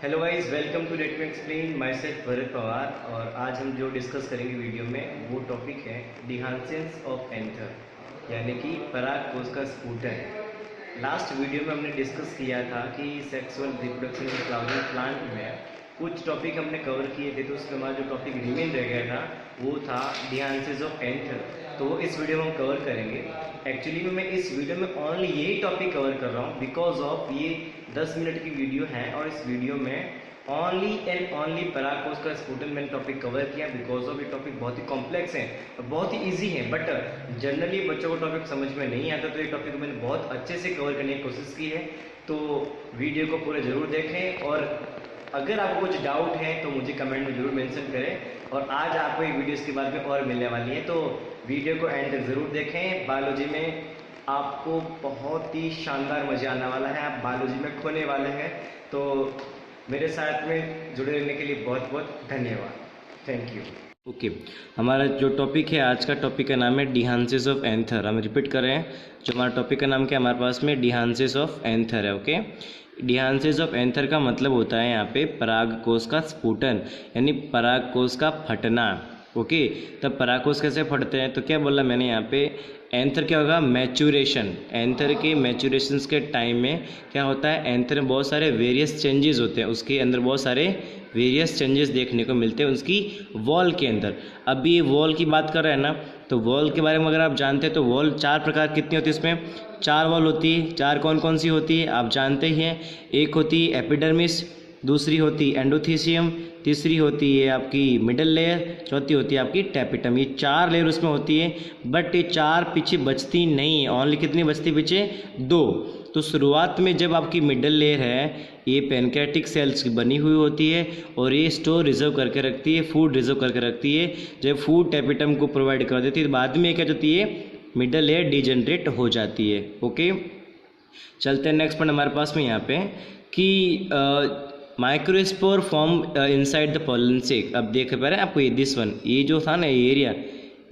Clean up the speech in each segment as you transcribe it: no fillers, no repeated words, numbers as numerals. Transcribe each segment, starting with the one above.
Hello guys, welcome to let me explain myself Bharat Pawar. और आज हम जो डिस्कस करेंगे वीडियो में वो टॉपिक है डिहांसेंस ऑफ एंथर यानी कि पराग कोश का स्फुटन। लास्ट वीडियो में हमने डिस्कस किया था कि sexual reproduction in flowering plant में कुछ टॉपिक हमने कवर किए थे, तो उसके बाद जो टॉपिक रिमेन रह गया था वो था डिहांसेस ऑफ एंथर। तो वो इस वीडियो में हम कवर करेंगे। एक्चुअली में मैं इस वीडियो में ओनली यही टॉपिक कवर कर रहा हूँ बिकॉज ऑफ ये 10 मिनट की वीडियो है और इस वीडियो में ओनली एंड ओनली पराग कोश का स्फुटन मैंने टॉपिक कवर किया बिकॉज ऑफ ये टॉपिक बहुत ही कॉम्प्लेक्स है और बहुत ही इजी है, बट जनरली बच्चों को टॉपिक समझ में नहीं आता, तो ये टॉपिक मैंने बहुत अच्छे से कवर करने की कोशिश की है। तो वीडियो को पूरे ज़रूर देखें और अगर आपको कुछ डाउट है तो मुझे कमेंट में ज़रूर मेंशन करें। और आज आपको एक वीडियो इसके बाद में और मिलने वाली है, तो वीडियो को एंड तक ज़रूर देखें। बायोलॉजी में आपको बहुत ही शानदार मज़ा आने वाला है, आप बायोलॉजी में खोने वाले हैं। तो मेरे साथ में जुड़े रहने के लिए बहुत बहुत धन्यवाद। Thank you. ओके, हमारा जो टॉपिक है आज का टॉपिक का नाम है डिहांसेस ऑफ एंथर। हम रिपीट कर रहे हैं, जो हमारा टॉपिक का नाम क्या हमारे पास में डिहांसेस ऑफ एंथर है। ओके, डिहांसेस ऑफ एंथर का मतलब होता है यहाँ पे पराग कोश का स्फुटन यानी पराग कोश का फटना। ओके, तब पराग कोश कैसे फटते हैं, तो क्या बोला मैंने यहाँ पे एंथर क्या होगा, मैच्योरेशन। एंथर के मैच्योरेशन के टाइम में क्या होता है, एंथर में बहुत सारे वेरियस चेंजेस होते हैं, उसके अंदर बहुत सारे वेरियस चेंजेस देखने को मिलते हैं उसकी वॉल के अंदर। अभी ये वॉल की बात कर रहे हैं ना, तो वॉल के बारे में अगर आप जानते हैं तो वॉल 4 प्रकार कितनी होती है, इसमें 4 वॉल होती है। 4 कौन कौन सी होती है आप जानते ही हैं। एक होती है एपिडर्मिस, दूसरी होती है एंडोथीसियम, तीसरी होती है आपकी मिडल लेयर, चौथी होती है आपकी टैपिटम। ये 4 लेयर उसमें होती है, बट ये 4 पीछे बचती नहीं है। ओनली कितनी बचती पीछे, 2। तो शुरुआत में जब आपकी मिडल लेयर है ये पैनक्रेटिक सेल्स की बनी हुई होती है और ये स्टोर रिजर्व करके रखती है, फूड रिजर्व करके रखती है। जब फूड टैपिटम को प्रोवाइड कर देती है, बाद में क्या होती है, मिडल लेयर डिजेनरेट हो जाती है। ओके, चलते हैं नेक्स्ट पॉइंट हमारे पास में यहाँ पे कि microspore form inside the pollen sac. अब देख पा रहे हैं आपको, ये दिस वन, ये जो था ना ये एरिया,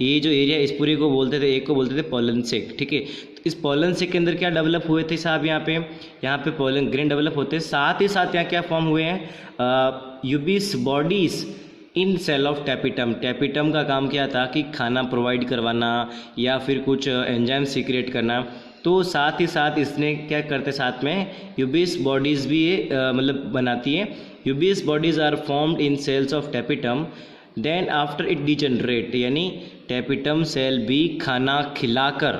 ये जो एरिया इस पूरे को बोलते थे, एक को बोलते थे पॉलन सेक। ठीक है, तो इस पॉलन सेक के अंदर क्या डेवलप हुए थे साहब, यहाँ पे पॉलन ग्रेन डेवलप होते हैं। साथ ही साथ यहाँ क्या फॉर्म हुए हैं, Ubisch bodies in cell of tapetum. Tapetum का काम क्या था कि खाना प्रोवाइड करवाना या फिर कुछ एंजाइम सीक्रेट करना। तो साथ ही साथ इसने क्या करते साथ में यूबिस बॉडीज़ भी मतलब बनाती है। Ubisch bodies are formed in cells of tapetum then after it degenerate, यानी टैपिटम सेल भी खाना खिलाकर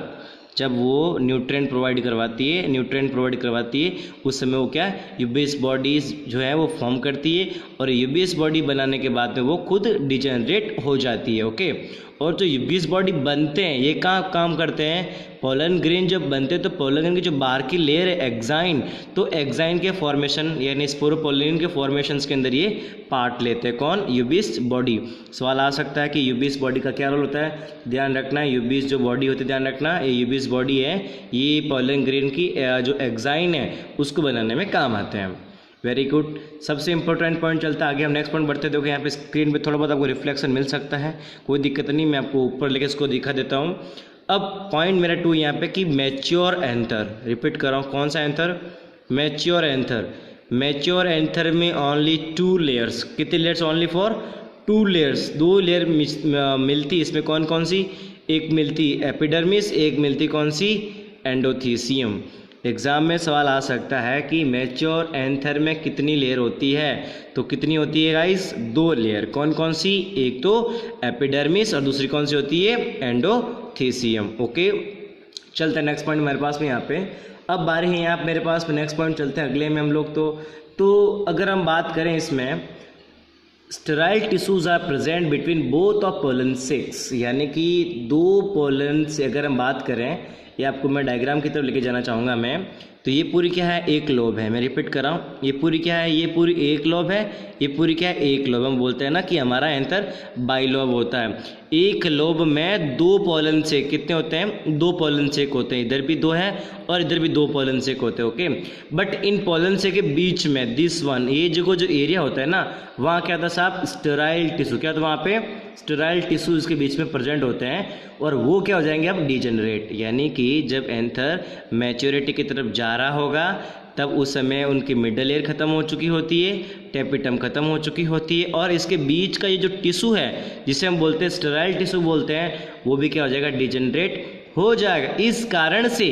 जब वो न्यूट्रिएंट प्रोवाइड करवाती है उस समय वो क्या यूबिस बॉडीज़ जो है वो फॉर्म करती है और यूबिस बॉडी बनाने के बाद में वो खुद डिजेनरेट हो जाती है। ओके, और जो यूबिस बॉडी बनते हैं ये कहाँ काम करते हैं, पोलन ग्रेन जब बनते हैं तो पोलन ग्रेन की जो बाहर की लेयर है एक्साइन, तो एक्साइन के फॉर्मेशन यानी स्पोरोपोलिन के फॉर्मेशंस के अंदर ये पार्ट लेते हैं। कौन, यूबिस बॉडी। सवाल आ सकता है कि यूबिस बॉडी का क्या रोल होता है, ध्यान रखना यूबिस जो बॉडी होती है, ध्यान रखना ये यूबिस बॉडी है, ये पोलन ग्रेन की जो एक्साइन है उसको बनाने में काम आते हैं। वेरी गुड, सबसे इंपॉर्टेंट पॉइंट चलता है आगे, हम नेक्स्ट पॉइंट बढ़ते। देखो यहाँ पे स्क्रीन पे थोड़ा बहुत आपको रिफ्लेक्शन मिल सकता है, कोई दिक्कत नहीं, मैं आपको ऊपर लेके इसको दिखा देता हूँ। अब पॉइंट मेरा 2 यहाँ पे कि मैच्योर एंथर, रिपीट कर रहा हूँ, कौन सा anther, mature anther. Mature anther में ओनली 2 लेयर्स, कितने layers, only for 2 layers, 2 layer मिलती इसमें। कौन कौन सी, एक मिलती एपिडर्मिस, एक मिलती कौन सी, एंडोथीसियम। एग्जाम में सवाल आ सकता है कि मैच्योर एंथर में कितनी लेयर होती है, तो कितनी होती है गाइस, 2 लेयर। कौन कौन सी, एक तो एपिडर्मिस और दूसरी कौन सी होती है, एंडोथीसियम। ओके, चलते हैं नेक्स्ट पॉइंट मेरे पास में यहाँ पे। अब बारी है यहाँ मेरे पास में, नेक्स्ट पॉइंट चलते हैं अगले में हम लोग। तो अगर हम बात करें इसमें, sterile tissues are present between both of pollen sacs, यानी कि 2 पोलन से अगर हम बात करें, ये आपको मैं डायग्राम की तरफ लेके जाना चाहूँगा मैं। तो ये पूरी क्या है, एक लोब है, मैं रिपीट कर रहा हूँ, ये पूरी क्या है, ये पूरी एक लोब है, ये पूरी क्या है, एक लोब। हम बोलते हैं ना कि हमारा एंथर बाइलोब होता है। एक लोब में 2 पोलन सेक कितने होते हैं, 2 पोलन सेक होते हैं, इधर भी 2 है और इधर भी 2 पोलन सेक होते हैं। ओके, बट इन पोलन सेक के बीच में दिस वन, ये जो एरिया होता है ना, वहाँ क्या था साहब, स्टेराइल टिश्यू। क्या था वहाँ पे, स्टेराइल टिश्यू इसके बीच में प्रेजेंट होते हैं और वो क्या हो जाएंगे अब, डिजेनरेट। यानी कि जब एंथर मैच्योरिटी की तरफ जा रहा होगा तब उस समय उनकी मिडल एयर ख़त्म हो चुकी होती है, टेपिटम ख़त्म हो चुकी होती है, और इसके बीच का ये जो टिश्यू है जिसे हम बोलते हैं स्टेराइल टिश्यू बोलते हैं, वो भी क्या हो जाएगा, डिजेनरेट हो जाएगा। इस कारण से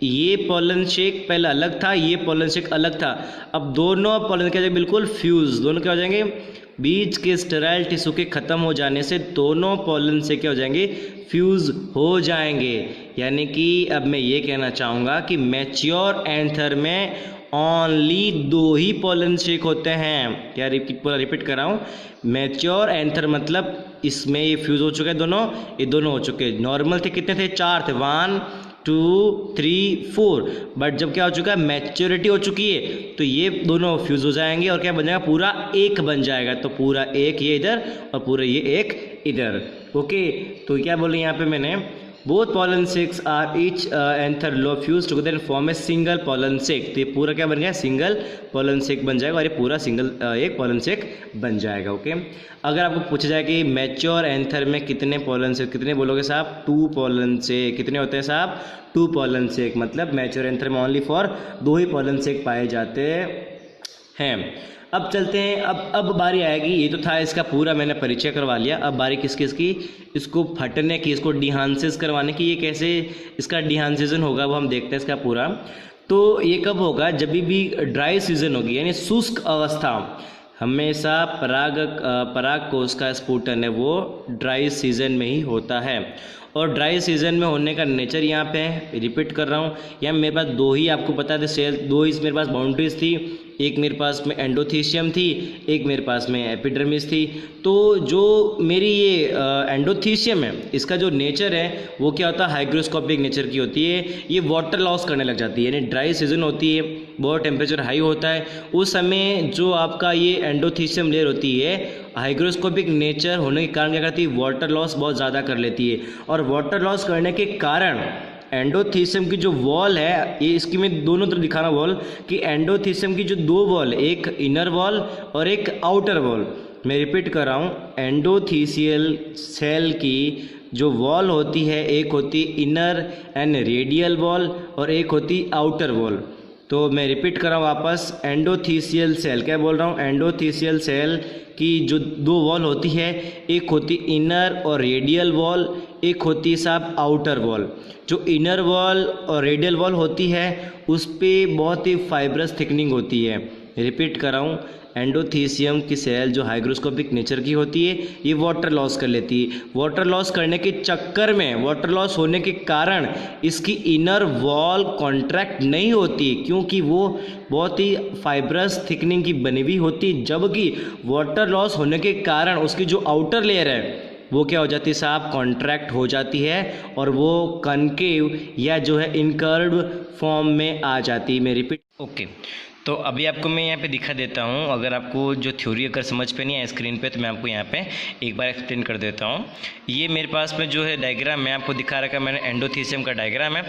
ये पोलन शेक पहले अलग था, ये पोलन शेक अलग था। अब दोनों पोलन क्या हो जाएंगे, बिल्कुल फ्यूज, दोनों क्या हो जाएंगे, बीच के स्टेराइल टिश्यू के ख़त्म हो जाने से दोनों पोलन से क्या हो जाएंगे, फ्यूज हो जाएंगे। यानी कि अब मैं ये कहना चाहूँगा कि मैच्योर एंथर में ओनली 2 ही पोलन शेक होते हैं। क्या पूरा रिपीट कर रहा हूँ, मैच्योर एंथर मतलब इसमें ये फ्यूज हो चुके हैं दोनों, ये दोनों हो चुके हैं। नॉर्मल थे कितने थे, 4 थे, 1 2 3 4, बट जब क्या हो चुका है, मैच्योरिटी हो चुकी है, तो ये दोनों फ्यूज हो जाएंगे और क्या बन जाएगा, पूरा एक बन जाएगा। तो पूरा एक ये इधर और पूरा ये एक इधर। ओके, तो क्या बोले यहाँ पे मैंने, both pollen sacs are each anther lobe fused together and form a single pollen sac। तो ये पूरा क्या बन गया, सिंगल pollen sac बन जाएगा, और ये पूरा सिंगल एक pollen sac बन जाएगा। ओके, अगर आपको पूछा जाए कि मैच्योर एंथर में कितने pollen sac, कितने बोलोगे साहब, 2 pollen sac। कितने होते हैं साहब, 2 pollen sac, मतलब मैच्योर एंथर में only for 2 he pollen sac पाए जाते हैं। अब चलते हैं, अब बारी आएगी, ये तो था इसका पूरा मैंने परिचय करवा लिया। अब बारी किसकी, इसको फटने की, इसको डिहांसेस करवाने की। ये कैसे इसका डिहांसेशन होगा वो हम देखते हैं इसका पूरा। तो ये कब होगा, जब भी ड्राई सीजन होगी, यानी शुष्क अवस्था। हमेशा पराग कोश का स्फुटन है वो ड्राई सीजन में ही होता है, और ड्राई सीजन में होने का नेचर यहाँ पे है। रिपीट कर रहा हूँ, यहाँ मेरे पास 2 ही आपको पता है सेल, 2 ही मेरे पास बाउंड्रीज थी, एक मेरे पास में एंडोथीशियम थी, एक मेरे पास में एपिडर्मिस थी। तो जो मेरी ये एंडोथीशियम है, इसका जो नेचर है वो क्या होता है, हाइग्रोस्कोपिक नेचर की होती है। ये वाटर लॉस करने लग जाती है, यानी ड्राई सीजन होती है, बहुत टेम्परेचर हाई होता है, उस समय जो आपका ये एंडोथीशियम लेयर होती है, हाइग्रोस्कोपिक नेचर होने के कारण क्या करती है, वाटर लॉस बहुत ज़्यादा कर लेती है। और वाटर लॉस करने के कारण एंडोथीशियम की जो वॉल है, ये इसकी मैं दोनों तरफ दिखाना वॉल, कि एंडोथीशियम की जो 2 वॉल, एक इनर वॉल और एक आउटर वॉल, मैं रिपीट कर रहा हूँ, एंडोथीशियल सेल की जो वॉल होती है, एक होती इनर एंड रेडियल वॉल और एक होती आउटर वॉल। तो मैं रिपीट कर रहा हूँ वापस, एंडोथीशियल सेल, क्या बोल रहा हूँ, एंडोथीशियल सेल की जो 2 वॉल होती है, एक होती इनर और रेडियल वॉल, एक होती है साहब आउटर वॉल। जो इनर वॉल और रेडियल वॉल होती है उस पर बहुत ही फाइब्रस थिकनिंग होती है। रिपीट कर रहा हूँ, एंडोथीशियम की सेल जो हाइग्रोस्कोपिक नेचर की होती है, ये वाटर लॉस कर लेती है। वाटर लॉस करने के चक्कर में, वाटर लॉस होने के कारण इसकी इनर वॉल कॉन्ट्रैक्ट नहीं होती, क्योंकि वो बहुत ही फाइब्रस थिकनिंग की बनी हुई होती, जबकि वाटर लॉस होने के कारण उसकी जो आउटर लेयर है वो क्या हो जाती है साहब, कॉन्ट्रैक्ट हो जाती है, और वो कनकेव या जो है इनकर्व फॉर्म में आ जाती है। मैं रिपीट, ओके, तो अभी आपको मैं यहाँ पे दिखा देता हूँ। अगर आपको जो थ्योरी अगर समझ पे नहीं आया स्क्रीन पे, तो मैं आपको यहाँ पे एक बार एक्सप्लेन कर देता हूँ। ये मेरे पास में जो है डायग्राम मैं आपको दिखा रखा, मैंने एंडोथीशियम का डायग्राम है।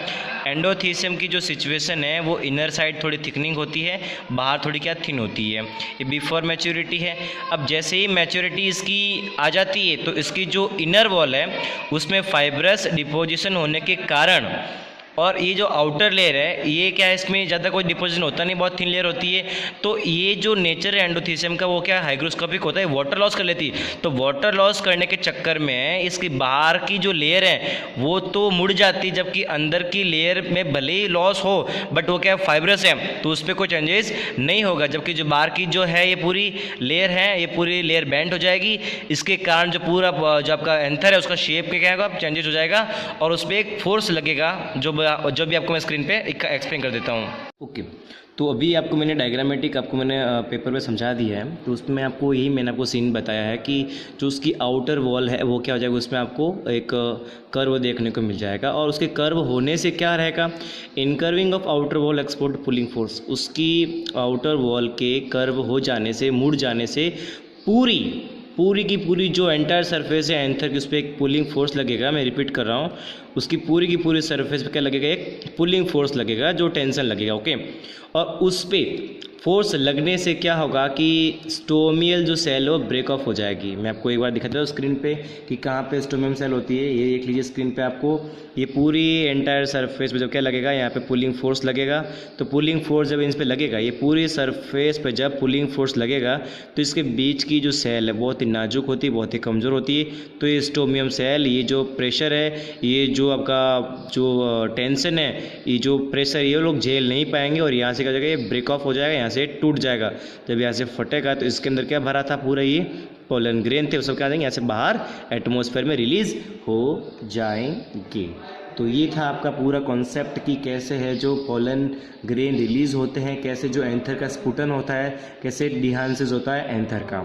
एंडोथीशियम की जो सिचुएशन है वो इनर साइड थोड़ी थिकनिंग होती है, बाहर थोड़ी क्या थिन होती है, ये बिफोर मैच्योरिटी है। अब जैसे ही मैच्योरिटी इसकी आ जाती है तो इसकी जो इनर वॉल है उसमें फाइब्रस डिपोजिशन होने के कारण, और ये जो आउटर लेयर है ये क्या है, इसमें ज़्यादा कोई डिपोजिशन होता नहीं, बहुत थिन लेयर होती है। तो ये जो नेचर है एंडोथीशियम का वो क्या हाइग्रोस्कोपिक होता है, वाटर लॉस कर लेती है। तो वाटर लॉस करने के चक्कर में इसकी बाहर की जो लेयर है वो तो मुड़ जाती, जबकि अंदर की लेयर में भले ही लॉस हो बट वो क्या फाइब्रस है, तो उस पर कोई चेंजेस नहीं होगा। जबकि जो बाहर की जो है ये पूरी लेयर है, ये पूरी लेयर बेंड हो जाएगी। इसके कारण जो पूरा जो आपका एंथर है उसका शेप क्या होगा, चेंजेस हो जाएगा, और उस पर एक फोर्स लगेगा जो भी आपको मैं स्क्रीन पे एक्सप्लेन कर देता हूँ। ओके, तो अभी आपको मैंने डायग्रामेटिक आपको मैंने पेपर पे समझा दिया है। तो उसमें आपको आपको सीन बताया है कि जो उसकी आउटर वॉल है वो क्या हो जाएगा, उसमें आपको एक कर्व देखने को मिल जाएगा, और उसके कर्व होने से क्या रहेगा, incurving of outer wall export pulling force, उसकी आउटर वॉल के कर्व हो जाने से, मुड़ जाने से पूरी की पूरी जो एंटायर सरफेस है एंथर की, उस पर एक पुलिंग फोर्स लगेगा। मैं रिपीट कर रहा हूँ, उसकी पूरी की पूरी सरफेस पे क्या लगेगा, एक पुलिंग फोर्स लगेगा, जो टेंशन लगेगा, ओके। और उस पर फोर्स लगने से क्या होगा कि स्टोमियल जो सेल है वो ब्रेक ऑफ हो जाएगी। मैं आपको एक बार दिखाता हूँ स्क्रीन पे कि कहाँ पे स्टोमियम सेल होती है। ये देख लीजिए स्क्रीन पे आपको, ये पूरी एंटायर सरफेस पे जब क्या लगेगा, यहाँ पे पुलिंग फोर्स लगेगा। तो पुलिंग फोर्स जब इन पे लगेगा, ये पूरी सरफेस पे जब पुलिंग फोर्स लगेगा तो इसके बीच की जो सेल है बहुत ही नाजुक होती है, बहुत ही कमज़ोर होती है। तो ये स्टोमियम सेल, ये जो प्रेशर है, ये जो आपका जो टेंशन है, ये जो प्रेशर, ये लोग झेल नहीं पाएंगे और यहाँ से क्या हो जाएगा, ये ब्रेक ऑफ हो जाएगा, यहाँ से टूट जाएगा। जब यहाँ से फटेगा तो इसके अंदर क्या भरा था, पूरा ये पोलन ग्रेन थे, वो सब क्या जाएंगे यहाँ से बाहर एटमॉस्फेयर में रिलीज हो जाएंगे। तो ये था आपका पूरा कॉन्सेप्ट कि कैसे है जो पोलन ग्रेन रिलीज होते हैं, कैसे जो एंथर का स्पुटन होता है, कैसे डिहांसेस होता है एंथर का।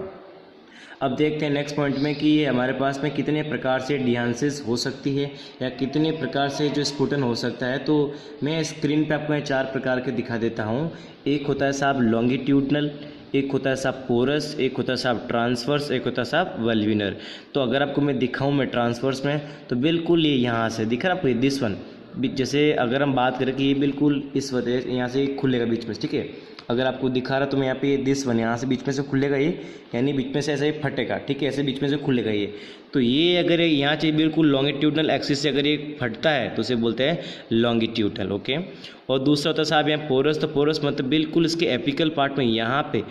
अब देखते हैं नेक्स्ट पॉइंट में कि हमारे पास में कितने प्रकार से डिहांसेस हो सकती है या कितने प्रकार से जो स्पुटन हो सकता है। तो मैं स्क्रीन पे आपको 4 प्रकार के दिखा देता हूँ। एक होता है साहब लॉन्गिट्यूडनल, एक होता है साहब पोरस, एक होता है साहब ट्रांसवर्स, एक होता है साहब वल्विनर। तो अगर आपको मैं दिखाऊं मैं ट्रांसवर्स में, तो बिल्कुल ये यहाँ से दिख रहा है आपको, दिस वन। जैसे अगर हम बात करें कि ये बिल्कुल इस वजह यहाँ से खुलेगा बीच में, ठीक है। अगर आपको दिखा रहा तो मैं यहाँ पे दिस वन, यहाँ से बीच में से खुलेगा ये, यानी बीच में से ऐसे ही फटेगा, ठीक है, ऐसे बीच में से खुलेगा ये। तो ये अगर यहाँ से बिल्कुल लॉन्गिट्यूडनल एक्सिस से अगर ये फटता है तो उसे बोलते हैं लॉन्गिट्यूडनल, ओके। और दूसरा होता है साहब यहाँ पोरस। तो पोरस मतलब बिल्कुल इसके एपिकल पार्ट में यहाँ पे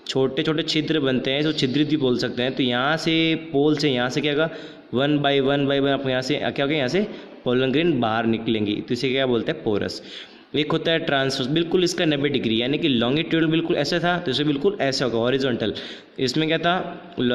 छोटे छोटे छिद्र बनते हैं, जो छिद्रित भी बोल सकते हैं। तो यहाँ से पोल से यहाँ से क्या होगा, 1 बाई 1 आपको यहाँ से क्या होगा, यहाँ से पोलन ग्रेन बाहर निकलेंगी, तो इसे क्या बोलते हैं पोरस। एक होता है ट्रांसवर्स, बिल्कुल इसका 90 डिग्री, यानी कि लॉन्गिट्यूडल बिल्कुल ऐसा था तो इसे बिल्कुल ऐसा होगा हॉरिजॉन्टल। इसमें क्या था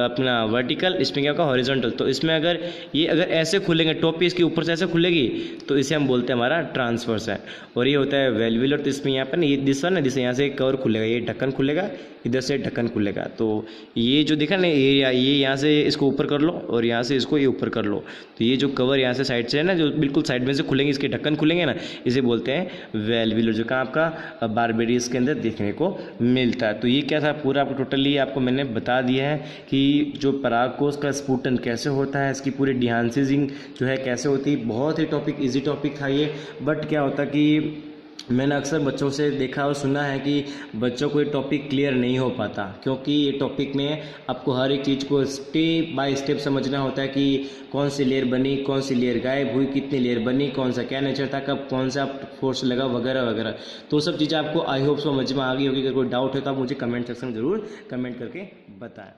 अपना वर्टिकल, इसमें क्या होगा हॉरिजॉन्टल। तो इसमें अगर ये अगर ऐसे खुलेंगे, टॉप इसके ऊपर से ऐसे खुलेगी तो इसे हम बोलते हैं हमारा ट्रांसवर्स है। और ये होता है वेल्वुलर, तो इसमें यहाँ पर ना ये दिस वन है, जिससे यहाँ से कवर खुलेगा, ये ढक्कन खुलेगा, इधर से ढक्कन खुलेगा। तो ये जो दिखा ना, ये यहाँ से इसको ऊपर कर लो और यहाँ से इसको ये ऊपर कर लो, तो ये जो कवर यहाँ से साइड से है ना, जो बिल्कुल साइड में से खुलेंगे, इसके ढक्कन खुलेंगे ना, इसे बोलते हैं वेल्वुलर, जो कहाँ आपका बारबेरियस के अंदर देखने को मिलता है। तो ये क्या था पूरा आपको टोटली आपको मैंने बता दिया है कि जो परागकोश का स्पुटन कैसे होता है, इसकी पूरी डिहांसिंग जो है कैसे होती है। बहुत ही टॉपिक इजी टॉपिक था ये, बट क्या होता कि मैंने अक्सर बच्चों से देखा और सुना है कि बच्चों को ये टॉपिक क्लियर नहीं हो पाता, क्योंकि ये टॉपिक में आपको हर एक चीज़ को स्टेप बाय स्टेप समझना होता है कि कौन सी लेयर बनी, कौन सी लेयर गायब हुई, कितनी लेयर बनी, कौन सा क्या नेचर था, कब कौन सा फोर्स लगा, वगैरह वगैरह। तो सब चीज़ें आपको आई होप समझ में आ गई होगी। अगर कोई डाउट है तो आप मुझे कमेंट सेक्शन में ज़रूर कमेंट करके बताएं।